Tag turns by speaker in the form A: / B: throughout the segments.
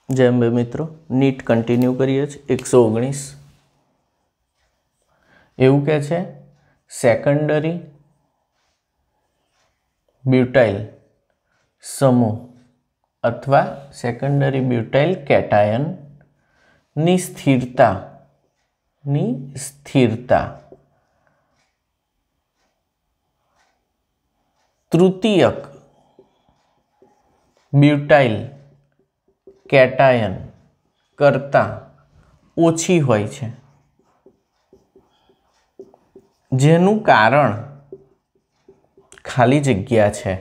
A: जय अंबे मित्रों, NEET continue करिए 119 एवं कहे छे सेकंडरी ब्यूटाइल समूह अथवा सेकंडरी ब्यूटाइल केटायन नी स्थिरता तृतीयक ब्यूटाइल केटायन करता ओછી હોય છે, જેનું કારણ ખાલી જગ્યા છે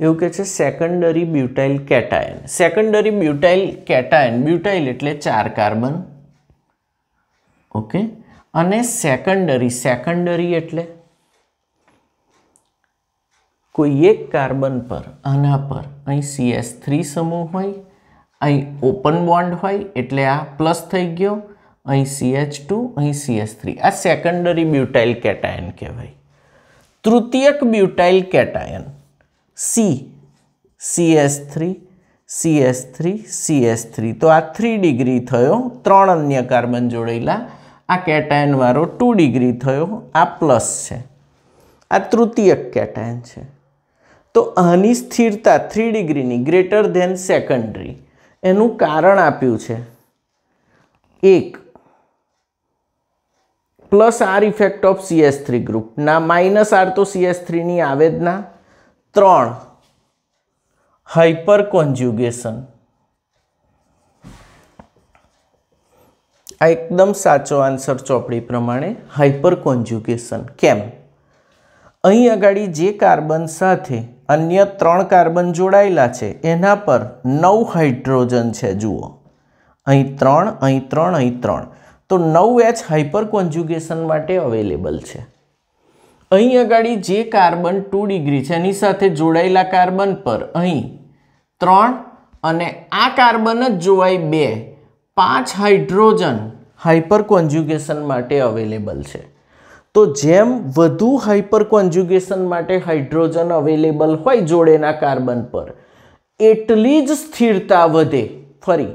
A: એવું કહે છે secondary butyl cation. Secondary butyl cation, butyl એટલે 4 કાર્બન, ओके, અને सेकंडरी એટલે कोई एक कार्बन पर आना पर अहीं CH3 समूह होय, अहीं ओपन बॉन्ड होय एटले आ प्लस थई गयो, अहीं CH2 अहीं CH3, आ सेकंडरी ब्यूटाइल केटायन कहेवाय। तृतीयक ब्यूटाइल केटायन CH3 तो आ 3 डिग्री थयो, 3 अन्य कार्बन जोड़ेला, आ केटायन वाळो 2 डिग्री थयो, आ प्लस छे, आ तृतीयक केटायन छे। तो आनी स्थिरता 3 डिग्री नी ग्रेटर देन सेकंडरी एनु कारण आप्युं छे, एक plus are effect of CH3 group ना, माइनस आर तो CH3 नी आवे ज ना, 3 हाइपर कॉन्जुगेशन। आ एकदम साचो आंसर चोपड़ी प्रमाणे हाइपर कॉन्जुगेशन। केम? अहीं अगाड़ी जे कार्बन साथे अन्य 3 कार्बन जोड़ायेला छे एना पर 9 हाइड्रोजन छे, जुओ अहीं 3 अहीं 3 अहीं 3, तो 9H हाइपर कॉन्जुगेशन माटे अवेलेबल छे। अहीं अगाड़ी जे कार्बन 2 डिग्री छे एनी साथे जोड़ायेला कार्बन पर अहीं 3 अने आ कार्बन ज जोवाय 2, 5 हाइड्रोजन हाइपर कॉन्जुगेशन माटे अवेलेबल छे। तो जेम वधु हाइपर कॉन्जुगेशन माटे हाइड्रोजन अवेलेबल होय जोड़ेना कार्बन पर एटली ज स्थिरता वधे। फरी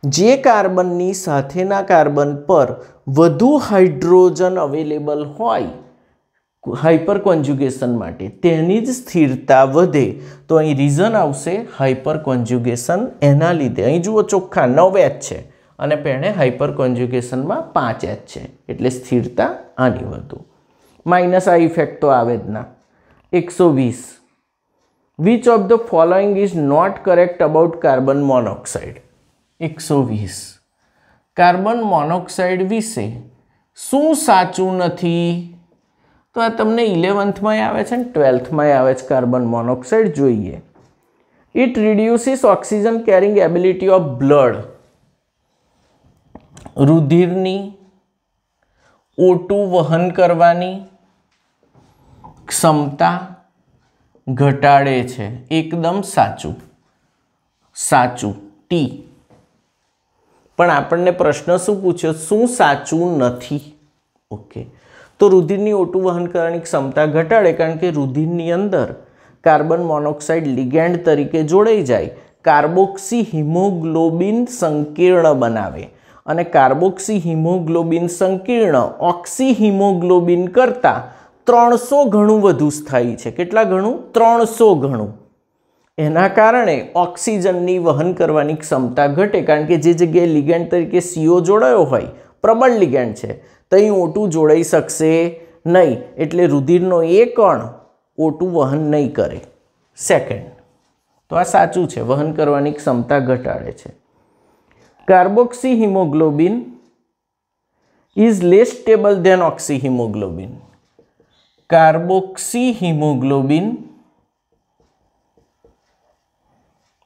A: जे कार्बननी साथेना कार्बन पर वधु हाइड्रोजन अवेलेबल होय हाइपर कॉन्जुगेशन माटे तेनी ज स्थिरता वधे। तो अहीं रीजन आवशे हाइपर कॉन्जुगेशन। एना लीधे अहीं जुओ चोख्खा 9H छे અને પેણે હાઇપર કોન્જ્યુગેશનમાં 5H છે એટલે સ્થિરતા આની વધુ। માઇનસ આ ઇફેક્ટ તો આવે જ ના। 120 which of the following is not correct about carbon monoxide. 120 carbon monoxide વિશે શું સાચું નથી? તો આ તમને 11thમાં આવે છે ને 12thમાં આવે છે કાર્બન મોનોક્સાઇડ। જોઈએ, it reduces oxygen carrying ability of blood, रुधिरनी O2 वहन करवानी क्षमता घटाड़े छे। एकदम साचू साचू टी। पण आपने प्रश्न शू पूछ्यो, शू साचू नथी? ओके, तो रुधिरनी O2 वहन करवानी क्षमता घटाड़े कारण के रुधिरनी अंदर कार्बन मोनोक्साइड लिगेंड तरीके जोड़ाई जाए, कार्बोक्सी हीमोग्लोबिन संकीर्ण बनावे અને કાર્બોક્સી હિમોગ્લોબિન સંકીર્ણ ઓક્સી હિમોગ્લોબિન કરતાં 300 ગણું વધુ સ્થાયી છે। કેટલા ગણું? 300 ગણું। એના કારણે ઓક્સિજનની વહન કરવાની ક્ષમતા ઘટે કારણ કે જે જગ્યાએ લિગેન્ડ તરીકે CO જોડાયો હોય, પ્રબળ લિગેન્ડ છે, તો અહીં O2 જોડાઈ શકશે નહીં, એટલે રુધિરનો એ કણ O2 વહન નહીં કરે। સેકન્ડ, તો આ સાચું છે, વહન કરવાની ક્ષમતા ઘટાડે છે। Carboxyhaemoglobin is less stable than oxyhemoglobin। Carboxyhaemoglobin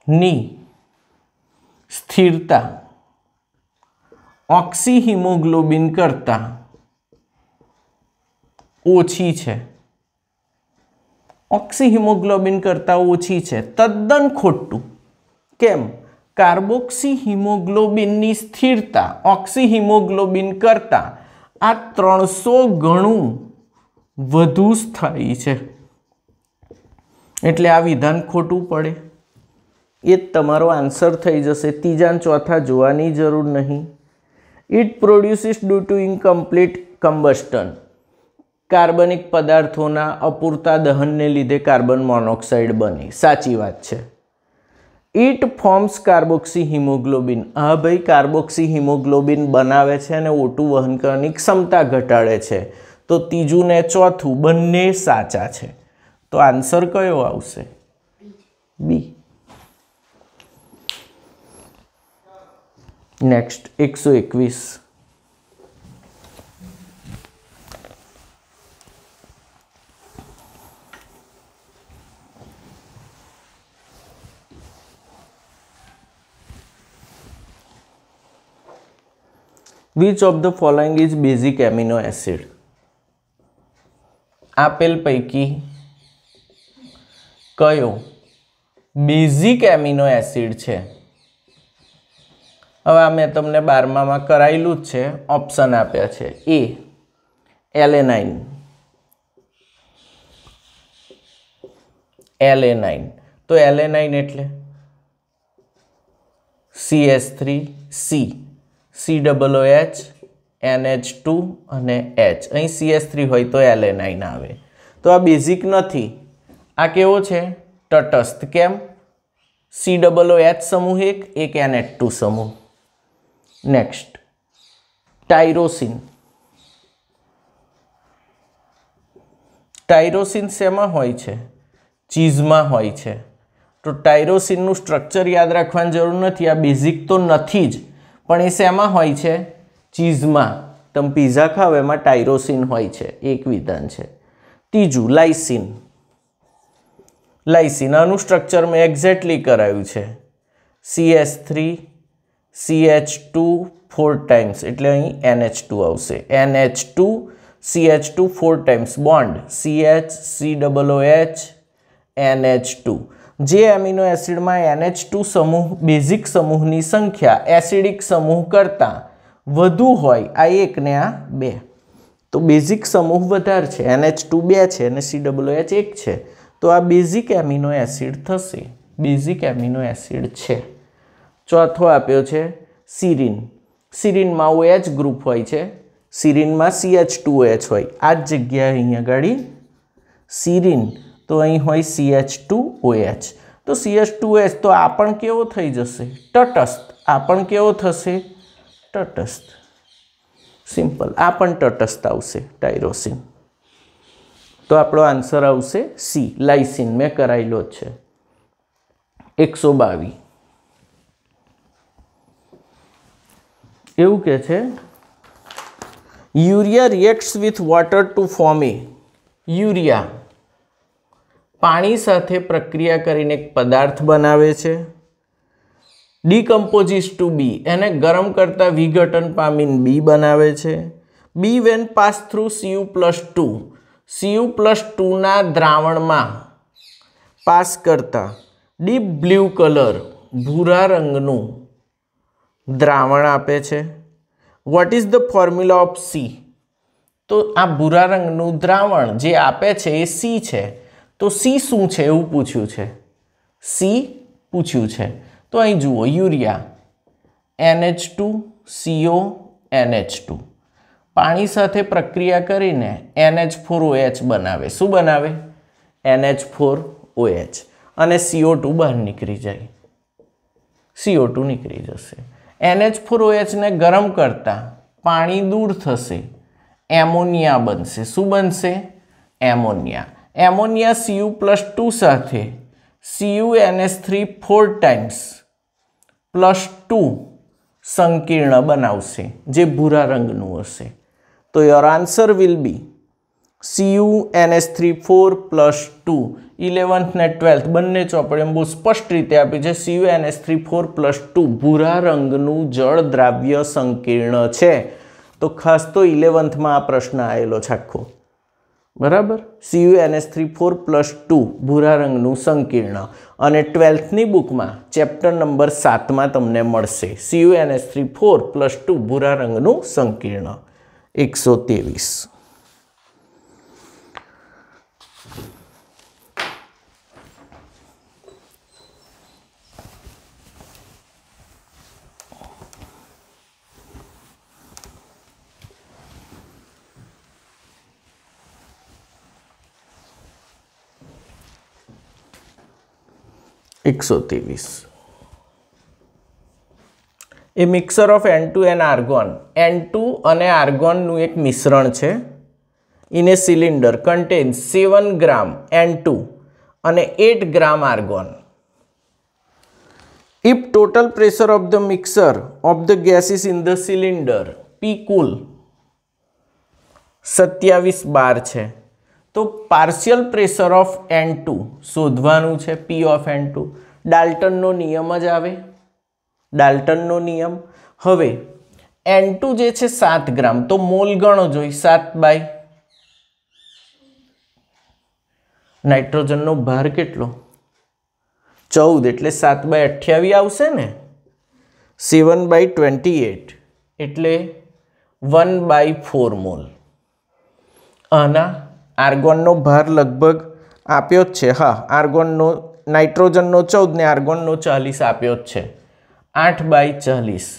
A: नी स्थिरता ऑक्सी हीमोग्लोबिन करता ओछी छे। ऑक्सी हीमोग्लोबिन करता ओछी छे, तद्दन खोटू। केम? कार्बोक्सी हीमोग्लोबिन नी स्थिरता ऑक्सी हीमोग्लोबिन करता आ 300 गणुं વધુ સ્થાયી છે એટલે આ વિધાન ખોટું પડે। એ જ તમારો આન્સર થઈ જશે. ત્રીજા અને ચોથા જોવાની જરૂર નહીં. It produces due to incomplete combustion. કાર્બનિક પદાર્થોના અપૂરતા દહનને લીધે કાર્બન મોનોક્સાઇડ બને. સાચી વાત છે. It forms carboxy haemoglobin. હા ભાઈ, કાર્બોક્સી હિમોગ્લોબિન બનાવે છે અને O2 વહન કરવાની ક્ષમતા ઘટાડે છે. તો ત્રીજું ને ચોથું બંને સાચા છે. તો આન્સર કયો આવશે? બી. Next 121. Which of the following is basic amino acid? આપેલ પૈકી કયો બેઝિક એમિનો એસિડ છે? હવે આ મેં તમને 12માં કરાયેલું જ છે. ઓપ્શન આપ્યા છે. એ એલેનાઇન. એલેનાઇન તો એલેનાઇન એટલે CH3C COOH NH2 અને H. અહીં CH3 હોય તો એલેનાઇન આવે. તો આ બેઝિક નથી. આ કેવો છે? તટસ્થ. કેમ? COOH સમૂહ એક NH2 સમૂહ. Next tyrosine. ટાયરોસિન શેમાં હોય છે? ચીઝમાં હોય છે. તો ટાયરોસિનનું સ્ટ્રક્ચર યાદ રાખવાની જરૂર નથી. આ બેઝિક તો નથી જ, પણ એ શેમાં હોય છે? ચીઝમાં. તમે પીઝા ખાવ એમાં ટાયરોસિન હોય છે. એક વિધાન છે. ત્રીજું લાઇસિન. લાઇસિન આનું સ્ટ્રક્ચર મેં એક્ઝેક્ટલી કરાયું છે. CH3 CH2 4 ટાઈમ્સ એટલે અહીં NH2 આવશે. NH2 CH2 4 times bond CH COOH NH2. જે એમિનો એસિડમાં NH2 સમૂહ બેઝિક સમૂહની સંખ્યા એસિડિક સમૂહ કરતાં વધુ હોય, આ એક ને આ બે, તો બેઝિક સમૂહ વધારે છે. NH2 2 છે અને COOH 1 છે. તો આ બેઝિક એમિનો એસિડ થશે. બેઝિક એમિનો એસિડ છે. ચોથો આપ્યો છે સિરીન. સિરીનમાં OH ગ્રુપ હોય છે. સિરીનમાં CH2OH હોય. આ જ જગ્યાએ અહીંયા આગળ સિરીન, તો અહીં હોય CH2OH. તો CH2OH તો આ પણ કેવો થઈ જશે? તટસ્થ. આ પણ કેવો થશે? તટસ્થ. સિમ્પલ. આ પણ તટસ્થ આવશે ટાયરોસિન. તો આપણો આન્સર આવશે સી લાઇસિન. મેં કરાયેલો જ છે. 122. એવું કે છે urea reacts with water to form a. Urea પાણી સાથે પ્રક્રિયા કરીને એક પદાર્થ બનાવે છે. ડીકમ્પોઝિસ ટુ બી, એને ગરમ કરતા વિઘટન પામીને બી બનાવે છે. B when pass through Cu+2, Cu+2ના દ્રાવણમાં પાસ કરતા ડીપ બ્લુ કલર ભૂરા રંગનું દ્રાવણ આપે છે. What is the formula of C? તો આ ભૂરા રંગનું દ્રાવણ જે આપે છે એ સી છે. તો સી શું છે એવું પૂછ્યું છે. સી પૂછ્યું છે. તો અહીં જુઓ યુરિયા NH2CO NH2 પાણી સાથે પ્રક્રિયા કરીને NH4OH બનાવે. શું બનાવે? NH4OH. અને CO2 બહાર નીકળી જાય. CO2 નીકળી જશે. NH4OH ને ગરમ કરતા પાણી દૂર થશે, એમોનિયા બનશે. શું બનશે? એમોનિયા. એમોનિયા Cu+2 સાથે CuNH3 4 ટાઈમ્સ +2 સંકીર્ણ બનાવશે જે ભૂરા રંગનું હશે. તો your answer will be CuNH3 4 +2. 11th ને 12th બંને ચોપડીમાં બહુ સ્પષ્ટ રીતે આપી છે. CuNH3 4 +2 ભૂરા રંગનું જળ દ્રાવ્ય સંકીર્ણ છે. તો ખાસ તો 11thમાં આ પ્રશ્ન આવેલો છે આખો. બરાબર. CuNH3 4 +2 ભૂરા રંગનું સંકીર્ણ. અને 12thની બુકમાં ચેપ્ટર નંબર 7માં તમને મળશે CuNH3 4 +2 ભૂરા રંગનું સંકીર્ણ. 123. 123 a mixer of N2 and argon. N2 અને આર્ગોનનું એક મિશ્રણ છે. In a cylinder contains 7 gram N2 અને 8 gram argon. If total pressure of the mixture of the gases in the cylinder P cool 27 બાર છે, તો પાર્શિયલ પ્રેશર ઓફ N2 શોધવાનું છે. P ઓફ N2 ડાલ્ટનનો નિયમ જ આવે, ડાલ્ટનનો નિયમ. હવે N2 જે છે 7 ગ્રામ, તો મોલ ગણો જોઈ 7 બાય નાઇટ્રોજનનો ભાર કેટલો 14 એટલે 7 બાય 28 આવશે ને. 7 બાય 28 એટલે 1/4 મોલ. આના આર્ગોનનો ભાર લગભગ આપ્યો જ છે. હા, આર્ગોનનો નાઇટ્રોજનનો 14 ને આર્ગોનનો 40 આપ્યો જ છે. 8/40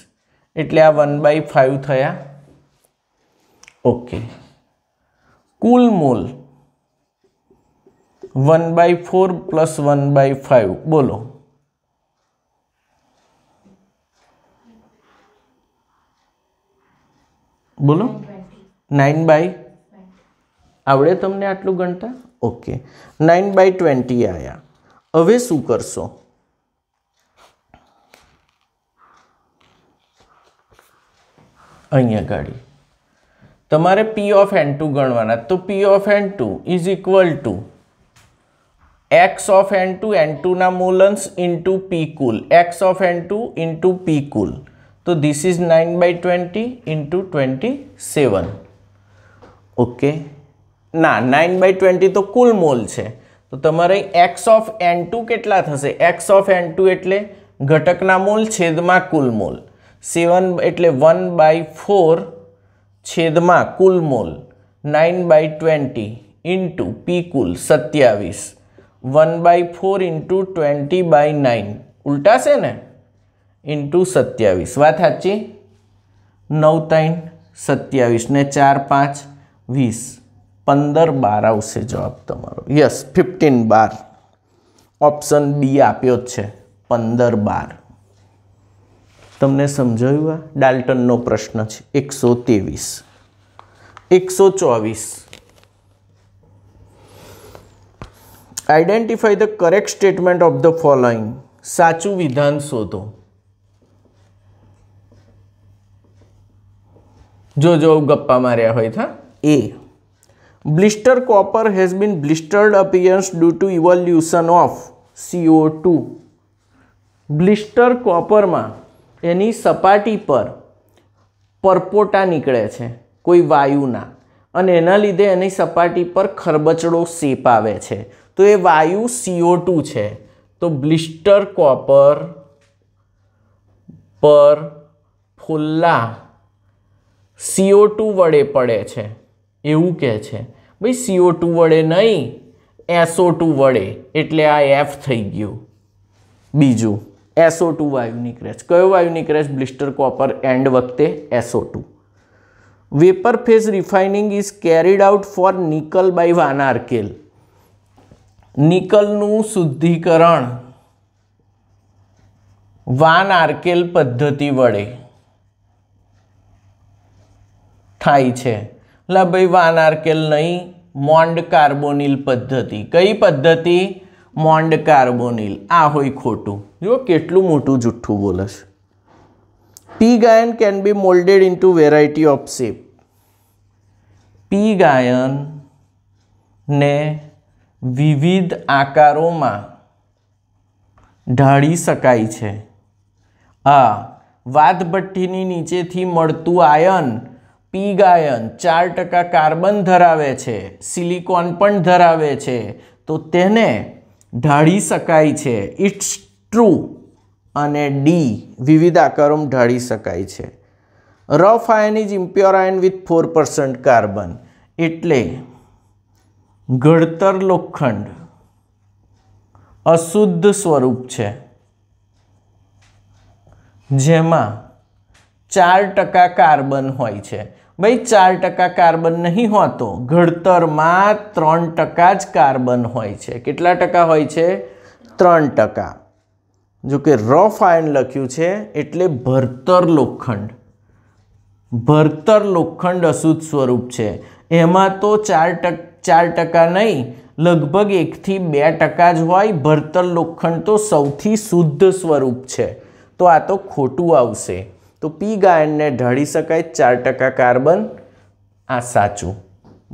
A: એટલે આ 1/5 થયા. ઓકે, કુલ મોલ 1/4 પ્લસ 1/5 બોલો. બોલો 9/, આવડે તમને આટલું ગણતા? ઓકે, 9/20 આયા. હવે શું કરશો? અહીંયા ગાડી તમારે P ઓફ N2 ગણવાના. તો P of N2 is equal to X of N2 N2 ના મોલન્સ ઇન્ટુ P કુલ, X of N2 into P કુલ. તો ધીસ ઇઝ 9/20 ઇન્ટુ 27. ઓકે, ના 9/20 તો કુલ મોલ છે. તો તમારે X ઓફ N2 કેટલા થશે? X ઓફ N2 એટલે ઘટકના મોલ છેદમાં કુલ મોલ. 7 એટલે 1/4 છેદમાં કુલ મોલ. 9/20 ઇન્ટુ P કુલ 27. 1/4 ઇન્ટુ 20/9 ઉલટાશે ને, ઇન્ટુ 27. વાત સાચી? 9 3 27 ને 4 5 20, 15 બાર આવશે જવાબ તમારો. યસ, 15 બાર. ઓપ્શન બી આપ્યો જ છે 15 બાર. તમને સમજાયું? આ ડાલ્ટનનો પ્રશ્ન છે. 123. 124. Identify the correct statement of the following. સાચું વિધાન શોધો. જો ગપ્પા માર્યા હોય થા. A. Blister copper has been blistered appearance due to evolution of CO2. Blister કોપરમાં એની સપાટી પર પરપોટા નીકળે છે કોઈ વાયુના, અને એના લીધે એની સપાટી પર ખરબચડો શેપ આવે છે. તો એ વાયુ CO2 છે. તો બ્લિસ્ટર કોપર પર ફોલ્લા CO2 વડે પડે છે એવું કહે છે. ભાઈ CO2 વડે નહીં, SO2 વડે, એટલે આ F થઈ ગયું. બીજું SO2 વાયુ નીકળે છે. કયો વાયુ નીકળે છે બ્લિસ્ટર કોપર એન્ડ વખતે? SO2. Vapour phase refining is carried out for nickel by van Arkel. નિકલનું શુદ્ધિકરણ વાન આર્કેલ પદ્ધતિ વડે થાય છે. લા ભાઈ વાન આર્કેલ નહીં, મોન્ડ કાર્બોનિલ પદ્ધતિ. કઈ પદ્ધતિ? Mond carbonyl. આ હોય ખોટું. જો કેટલું મોટું જુઠ્ઠું બોલે છે. Pig iron can be molded into variety of shape. Pig iron ને વિવિધ આકારોમાં ઢાળી શકાય છે. આ વાદભઠ્ઠીની નીચેથી મળતું આયન પીગ આયન 4% કાર્બન ધરાવે છે, સિલિકોન પણ ધરાવે છે, તો તેને ઢાળી શકાય છે. It's true. અને ડી વિવિધ આકારોમાં ઢાળી શકાય છે. Wrought iron is impure iron with 4% carbon. એટલે ઘડતર લોખંડ અશુદ્ધ સ્વરૂપ છે જેમાં 4% કાર્બન હોય છે. ભાઈ 4% કાર્બન નહીં હોતો, ઘડતરમાં 3% જ કાર્બન હોય છે. કેટલા ટકા હોય છે? 3%. जो कि रफ आयन लख्યું છે એટલે ભરતર લોખંડ, ભરતર લોખંડ અશુદ્ધ સ્વરૂપ છે। એમાં તો 4% નહીં, લગભગ 1 થી 2% જ હોય। ભરતર લોખંડ તો સૌથી શુદ્ધ સ્વરૂપ છે, તો આ તો ખોટું આવશે। તો પીગ આયનને ઢાળી શકાય 4% કાર્બન, આ સાચું।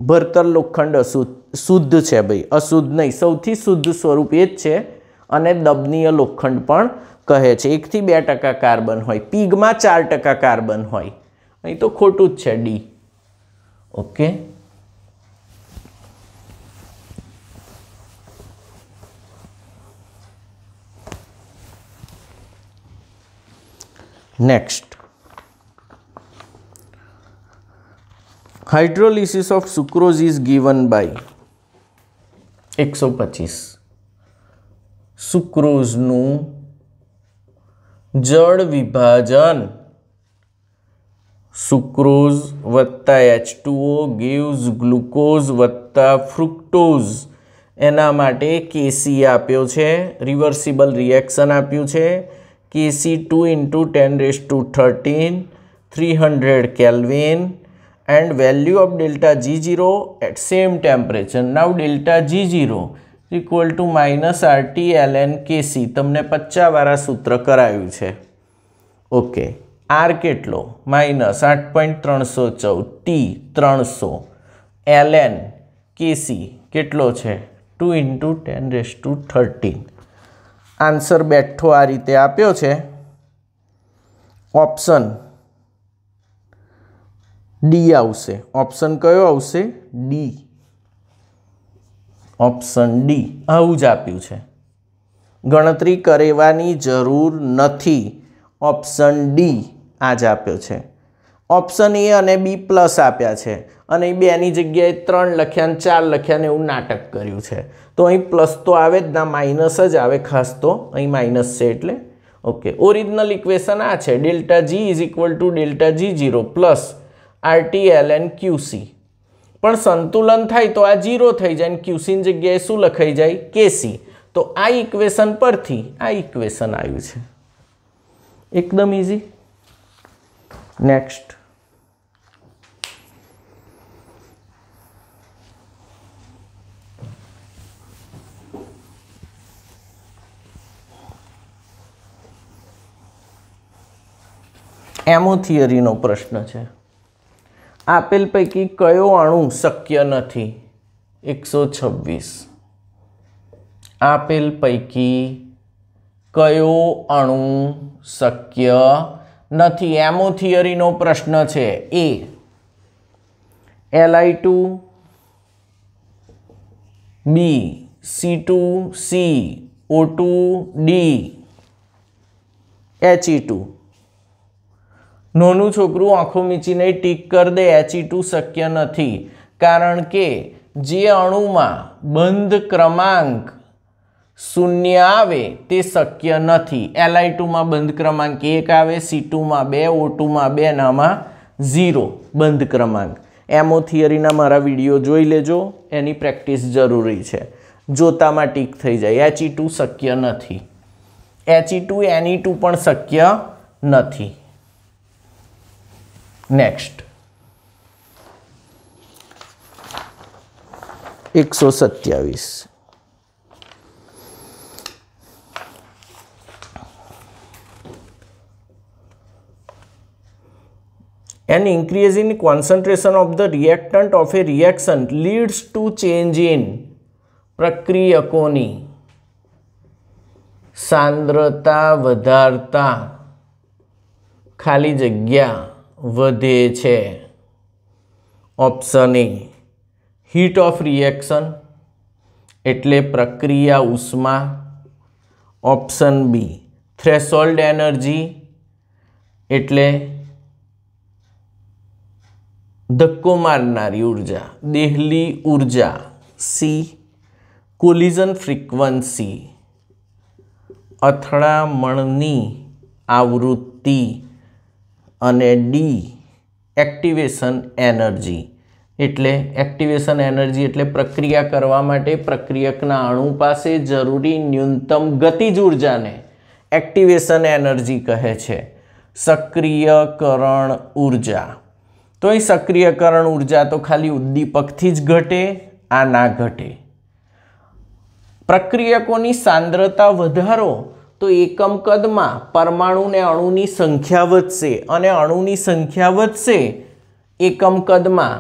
A: ભરતર લોખંડ શુદ્ધ છે ભાઈ, અશુદ્ધ નહીં। સૌથી શુદ્ધ સ્વરૂપ એ જ છે અને દબનીય લોખંડ પણ કહે છે। 1 થી 2% કાર્બન હોય, પીગમાં 4% કાર્બન હોય। અહીં તો ખોટું જ છે, D. Okay, next, hydrolysis of sucrose is given by 125। સુક્રોઝનું જળ વિભાજન સુક્રોઝ વત્તા H2O gives ગ્લુકોઝ વત્તા ફ્રુક્ટોઝ, એના માટે Kc આપ્યો છે, રિવર્સિબલ રિએક્શન આપ્યું છે। Kc 2 × 10⁻13 300 Kelvin and value of delta G0 at same temperature. Now delta G0 equal to minus RT ln Kc, તમને 50 વાળા સૂત્ર કરાયું છે। ઓકે, R કેટલો? માઇનસ 8.314, T 300, ln Kc કેટલો છે? 2 × 10⁻13। આન્સર બેઠો આ રીતે આપ્યો છે। ઓપ્શન ડી આવશે। ઓપ્શન કયો આવશે? ડી। ઓપ્શન ડી આવું જ આપ્યું છે। ગણતરી કરવાની જરૂર નથી। ઓપ્શન ડી આ જ આપ્યો છે। ઓપ્શન એ અને બી પ્લસ આપ્યા છે અને એ બેની જગ્યાએ 3 લખ્યા ને 4 લખ્યા ને એવું નાટક કર્યું છે। તો અહીં પ્લસ તો આવે જ ના, માઇનસ જ આવે ખાસ, તો અહીં માઇનસ છે એટલે ઓકે। ઓરિજિનલ ઇક્વેશન આ છે, delta G is equal to delta G0 plus RT ln QC। પણ સંતુલન થાય તો આ 0 થઈ જાય, ક્યુસીની જગ્યાએ શું લખાઈ જાય? KC। તો આ ઇક્વેશન પરથી આ ઇક્વેશન આવ્યું છે, એકદમ ઇઝી। નેક્સ્ટ, એમો થિયરીનો પ્રશ્ન છે। આપેલ પૈકી કયો અણુ શક્ય નથી? 126। આપેલ પૈકી કયો અણુ શક્ય નથી? એમો થિયરીનો પ્રશ્ન છે। એ Li2, B C2C O2 D He2। નોનું છોકરું આંખો મીચીને ટીક કરી દે, He2 શક્ય નથી, કારણ કે જે અણુમાં બંધ ક્રમાંક 0 આવે તે શક્ય નથી। Li2 માં બંધ ક્રમાંક 1 આવે, C2 માં 2, O2 માં 2, નામાં 0 બંધ ક્રમાંક। એમો થિયરીના મારા વિડીયો જોઈ લેજો, એની પ્રેક્ટિસ જરૂરી છે। જોતામાં ટીક થઈ જાય। He2 શક્ય નથી, He2 Ne2 પણ શક્ય નથી। Next, 127। An increase in concentration of the reactant of a reaction leads to change in પ્રક્રિયકોની સાંદ્રતા વધારતા ખાલી જગ્યા વધે છે। Option A heat of reaction એટલે પ્રક્રિયા ઉષ્મા। ઓપ્શન બી થ્રેશોલ્ડ એનર્જી એટલે ધક્કો મારનારી ઉર્જા, દેહલી ઉર્જા। સી કોલિઝન ફ્રીક્વન્સી અથડામણની આવૃત્તિ અને ડી એક્ટિવેશન એનર્જી એટલે એક્ટિવેશન એનર્જી એટલે પ્રક્રિયા કરવા માટે પ્રક્રિયકના અણુ પાસે જરૂરી ન્યૂનતમ ગતિજ ઉર્જાને एक्टिवेशन एनर्जी कहे छे। सक्रियकरण ऊर्जा, तो અહીં सक्रियकरण ऊर्जा तो खाली उद्दीपकथी ज घटे, आ ना घटे। प्रक्रियकोनी सांद्रता वधारो तो एकम कदमां परमाणु ने अणुनी संख्या वधशे, अने अणुनी संख्या वधशे एकम कदमां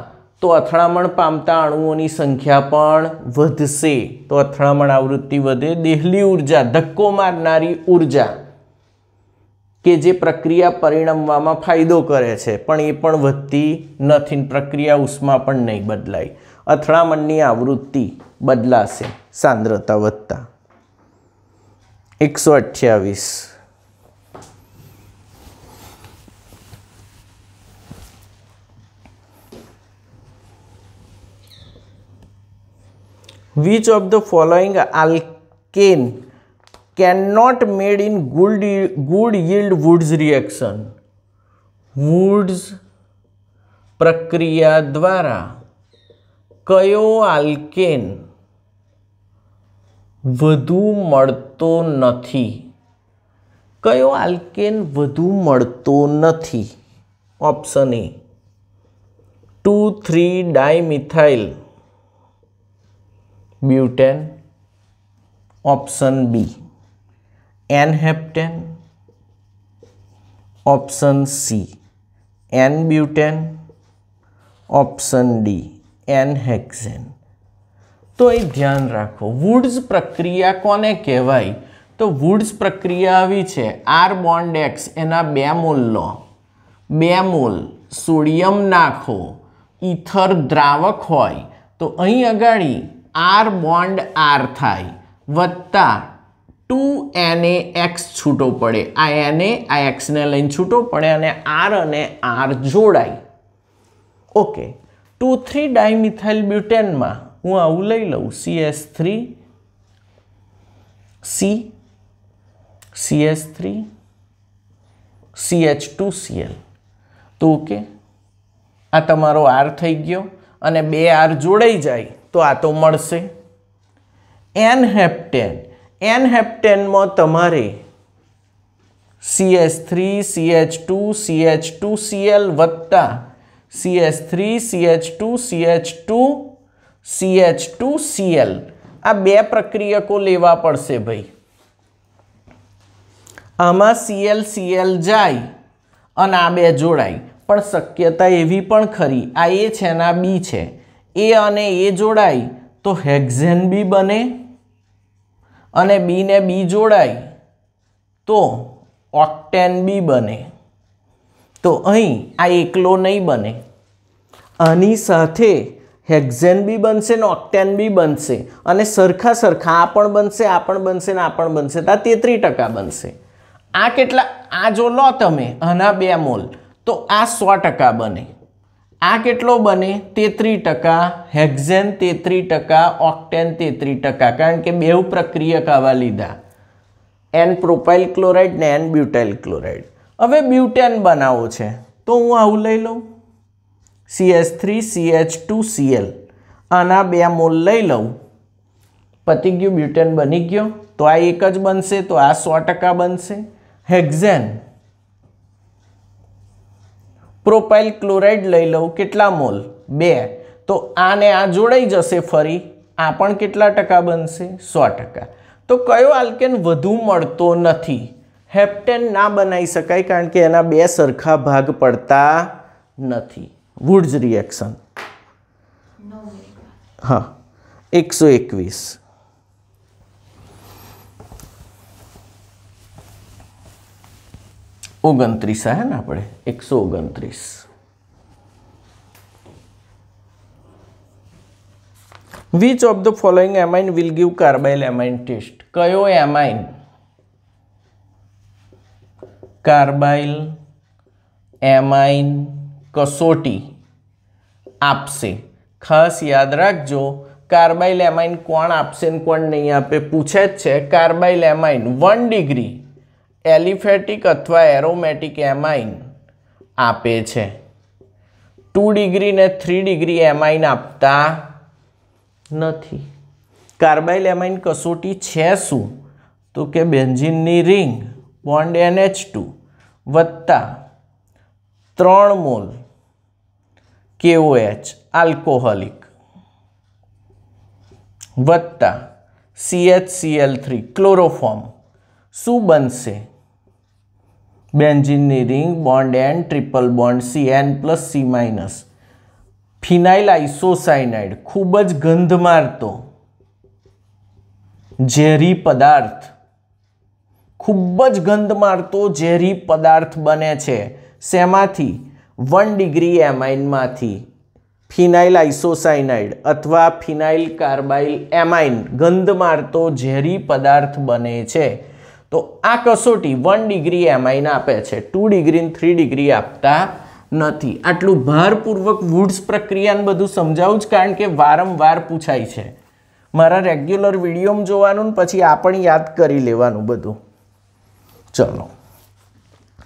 A: तो अथड़ामण पामता अणुओनी संख्या पण वधशे। तो अथड़ामण आवृत्ति वधे। देहली ऊर्जा, धक्को मारनारी ऊर्जा के जे प्रक्रिया परिणमवामां फायदो करे छे पण ए पण वधती नथी, प्रक्रिया उष्मा पण नहीं बदलाय। अथड़ामणनी आवृत्ति बदलाशे सांद्रता वधता। 128 Which of the following alkane cannot made in good yield Woods reaction? Woods प्रक्रिया द्वारा कयो आल्केन વધુ મળતો નથી? કયો આલ્કેન વધુ મળતો નથી? Option A 2,3 dimethyl butane, option B N heptane, option C N butane, option D N hexane. तो ये ध्यान राखो, वुड्स प्रक्रिया कोने कहेवाय? तो वुड्स प्रक्रिया आवी छे आर बॉन्ड एक्स एना 2 मोल लो, 2 मोल सोडियम नाखो, ईथर द्रावक होय तो अहीं अगाड़ी आर बॉन्ड आर थाय वत्ता 2NaX छूटो पड़े। आ Na आ एक्स ने लईने छूटो पड़े अने आर अने आर जोड़ाय। ओके, 2,3 डायमिथाइल ब्यूटेन में हूँ आવું લઈ લઉં CH3 C CH3 CH2Cl। तो ओके, आ तमारो आर थई गयो अने 2 आर जोड़ाई जाए तो आ तो मळशे। एन हेप्टेन, एन हेप्टेन में तमारे CH3 CH2 CH2Cl वत्ता CH3 CH2 CH2 CH2Cl आ 2 प्रक्रियको लेवा पड़शे भाई। आमां Cl Cl जाय अने आ 2 जोड़ाय, पण शक्यता एवी पण खरी, आ ए छे ने आ बी छे, ए अने ए जोड़ाय तो हेक्सेन बी बने अने बी ने बी जोड़ाय तो ऑक्टेन बी बने। तो अहीं आ एकलो नहीं बने, आनी साथे हेक्सेन बी बनशे ने ऑक्टेन बी बनशे अने सरखा सरखा आ पण बनशे, आ पण बनशे ने आ पण बनशे, तो 33% बनशे। आ केटला? आ जो लो तमे आना 2 मोल तो आ 100% बने। आ केटलो बने? 33%, हेक्सेन 33%, ऑक्टेन 33%, कारण के बेउ प्रक्रियक आवा लीधा, एन प्रोपाइल क्लोराइड ने एन ब्यूटाइल क्लोराइड। हवे ब्यूटेन बनावो छे तो हूँ आवुं लई लऊं CH3 CH2Cl, आना 2 मोल लई लऊं, पती गयुं, ब्यूटेन बनी गयो। तो आ एक ज बनशे तो आ 100% बनशे। हेक्सेन प्रोपाइल क्लोराइड लई लऊं, केटला मोल? 2, तो आ ने आ जोड़ाई जशे फरी, आ पण केटला टका बनशे? 100%। तो कयो आल्केन वधु मळतो नथी? हेप्टेन ना बनाई शकाय कारण के एना 2 सरखा भाग पड़ता नथी। Wurtz reaction. हाँ, 121 29 है ना अपने 129। Which of the following amine will give carbyl amine test? कयो एमाइन कार्बाइल एमाइन कसोटी आपसे? खास याद रखो, कार्बाइल एमाइन कोण आपसे कोण नहीं आपे, पूछे छे। कार्बाइल एमाइन 1 डिग्री एलिफेटिक अथवा एरोमेटिक एमाइन आपे छे, 2 डिग्री ने 3 डिग्री एमाइन आपता नथी। कार्बाइल एमाइन कसोटी छे शुं? तो के बेंजीननी रिंग બોન્ડ NH2 વત્તા 3 મોલ KOH આલ્કોહોલિક વત્તા CHCl3 ક્લોરોફોર્મ શું બનશે? બેન્ઝીનની ring, bond N, triple bond C, N+C-, phenyl isocyanide, ખૂબ જ ગંધ મારતો ઝેરી પદાર્થ, ખૂબ જ ગંધ મારતો ઝેરી પદાર્થ બને છે. શેમાંથી? 1 ડિગ્રી એમાઇનમાંથી. ફિનાઇલ આઇસોસાયનાઇડ અથવા ફિનાઇલ કાર્બાઇલ એમાઇન ગંધ મારતો ઝેરી પદાર્થ બને છે. તો આ કસોટી 1 ડિગ્રી એમાઇન આપે છે, 2 ડિગ્રી 3 ડિગ્રી આપતા નથી. આટલું ભારપૂર્વક વુડ્સ પ્રક્રિયાને બધું સમજાવું જ કારણ કે વારંવાર પૂછાય છે. મારા રેગ્યુલર વિડીયોમાં જોવાનું ને પછી આ પણ યાદ કરી લેવાનું બધું. ચલો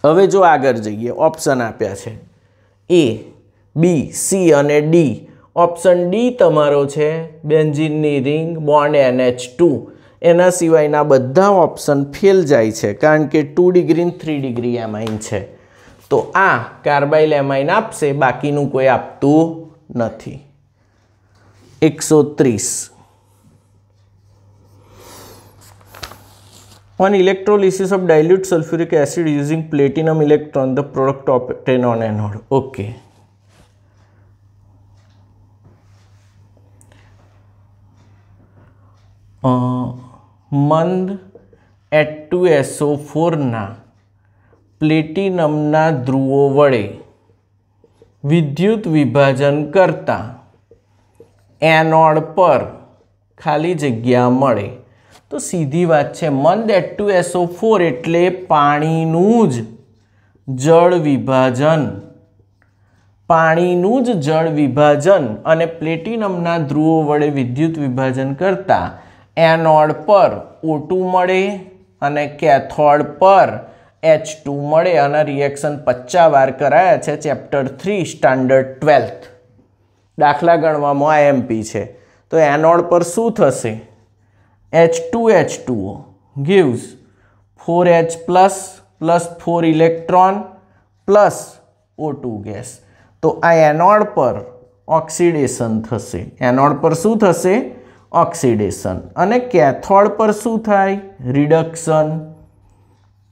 A: હવે જો આગળ જઈએ, ઓપ્શન આપ્યા છે A, B, C અને D. ઓપ્શન D તમારો છે બેન્ઝીનની રિંગ, બોન્ડ NH2. એના સિવાયના બધા ઓપ્શન ફેલ જાય છે કારણ કે 2 ડિગ્રી 3 ડિગ્રી એમાઇન છે. તો આ કાર્બાઇલ એમાઇન આપશે, બાકીનું કોઈ આપતું નથી. 130 On electrolysis of dilute sulfuric acid using platinum electron, the product obtained on anode. Okay. મંદ H2SO4 ના પ્લેટિનમના ધ્રુવો વડે વિદ્યુત વિભાજન કરતા એનોડ પર ખાલી જગ્યા મળે. તો સીધી વાત છે, મંદ H2SO4 એટલે પાણીનું જ જળ વિભાજન, પાણીનું જ જળ વિભાજન અને પ્લેટિનમના ધ્રુવો વડે વિદ્યુત વિભાજન કરતા એનોડ પર O2 મળે અને કેથોડ પર H2 મળે. અને રિએક્શન 50 વાર કરાયા છે, ચેપ્ટર 3 સ્ટાન્ડર્ડ 12th. દાખલા ગણવામાં IMP છે. તો એનોડ પર શું થશે? H2H2O gives 4H plus 4 electron plus O2 gas. તો આ એનોડ પર ઓક્સિડેશન થશે. એનોડ પર શું થશે? ઓક્સિડેશન. અને કેથોડ પર શું થાય? Reduction.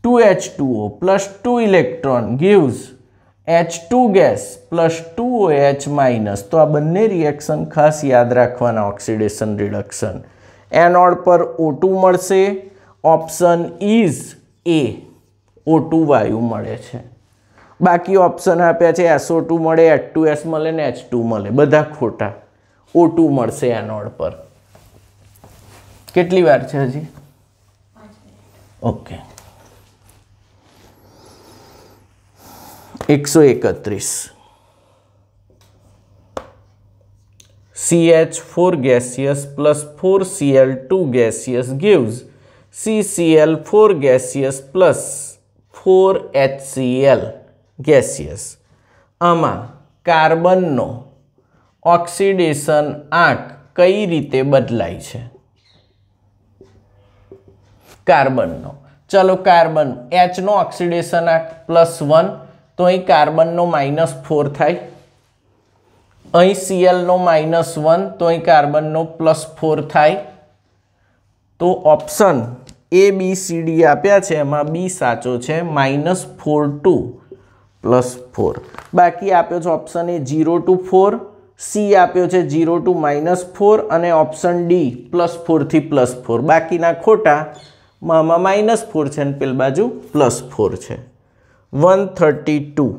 A: 2H2O plus 2 electron gives H2 gas plus 2OH minus. તો આ બંને રિએક્શન ખાસ યાદ રાખવાના, ઓક્સિડેશન રિડક્શન. એનોડ પર O2 મળશે. ઓપ્શન ઇઝ A, O2 વાયુ મળે છે. બાકી ઓપ્શન આપ્યા છે SO2 મળે, H2S મળે ને H2 મળે, બધા ખોટા. O2 મળશે એનોડ પર. કેટલી વાર છે હજી? Okay. 131 CH4 gaseous plus 4Cl2 gaseous gives CCl4 gaseous plus 4HCl gaseous. આમાં કાર્બનનો ઓક્સિડેશન આંક કઈ રીતે બદલાય છે? કાર્બનનો, ચલો કાર્બન H નો ઓક્સિડેશન આંક +1, તો અહીં કાર્બનનો -4 થાય. અહીં Cl નો -1, તો અહીં કાર્બનનો +4 થાય. તો option A, B, C, D આપ્યા છે, એમાં B સાચો છે, -4 to +4. બાકી આપ્યો છે ઓપ્શન A 0 to 4, C આપ્યો છે 0 to -4 અને ઓપ્શન D +4 થી +4. બાકીના ખોટા. આમાં -4 છે અને પેલી બાજુ +4 છે. 132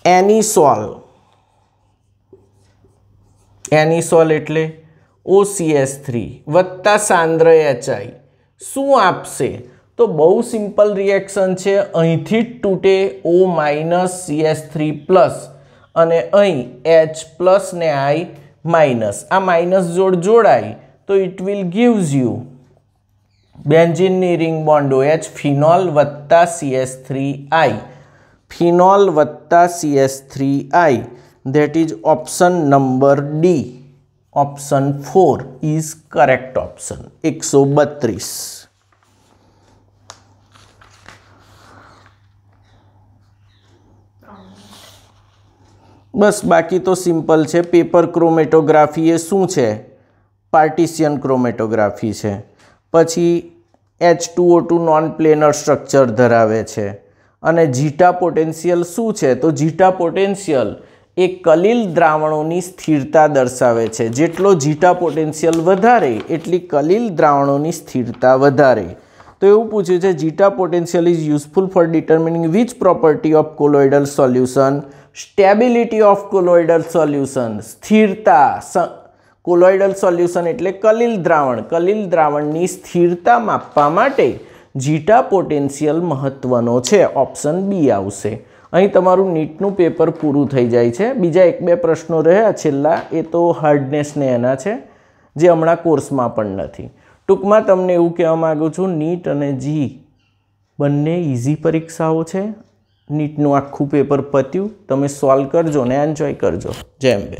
A: એનિસોલ. એનિસોલ એટલે OCS3 વત્તા સાંદ્ર HI શું આપશે? તો બહુ સિમ્પલ રિએક્શન છે. અહીંથી જ તૂટે O- CH3+ અને અહીં H+ ને I-. આ માઇનસ જોડાય તો ઇટ વિલ ગીવ્સ યુ બેન્ઝીનની રિંગ બોન્ડ OH, ફિનોલ વત્તા CH3I, ફિનોલ વત્તા CH3I. That is option number D. Option 4 is correct option. 132. બસ બાકી તો સિમ્પલ છે. પેપર ક્રોમેટોગ્રાફી એ શું છે? પાર્ટીશિયન ક્રોમેટોગ્રાફી છે. પછી H2O2 નોન પ્લેનર સ્ટ્રક્ચર ધરાવે છે. અને જીટા પોટેન્શિયલ શું છે? તો જીટા પોટેન્શિયલ એ કલીલ દ્રાવણોની સ્થિરતા દર્શાવે છે. જેટલો જીટા પોટેન્શિયલ વધારે એટલી કલીલ દ્રાવણોની સ્થિરતા વધારે. તો એવું પૂછ્યું છે zeta potential is useful for determining which property of colloidal solution? Stability of colloidal solution, સ્થિરતા. કોલોઇડલ સોલ્યુશન એટલે કલીલ દ્રાવણ. કલીલ દ્રાવણની સ્થિરતા માપવા માટે જીટા પોટેન્શિયલ મહત્વનો છે. ઓપ્શન બી આવશે. અહીં તમારું નીટનું પેપર પૂરું થઈ જાય છે. બીજા 1-2 પ્રશ્નો રહ્યા છેલ્લા, એ તો હાર્ડનેસને એના છે, જે હમણાં કોર્સમાં પણ નથી. ટૂંકમાં તમને એવું કહેવા માગું છું, નીટ અને જી બંને ઇઝી પરીક્ષાઓ છે. નીટનું આખું પેપર પત્યું, તમે સોલ્વ કરજો ને એન્જોય કરજો. જય અંબે.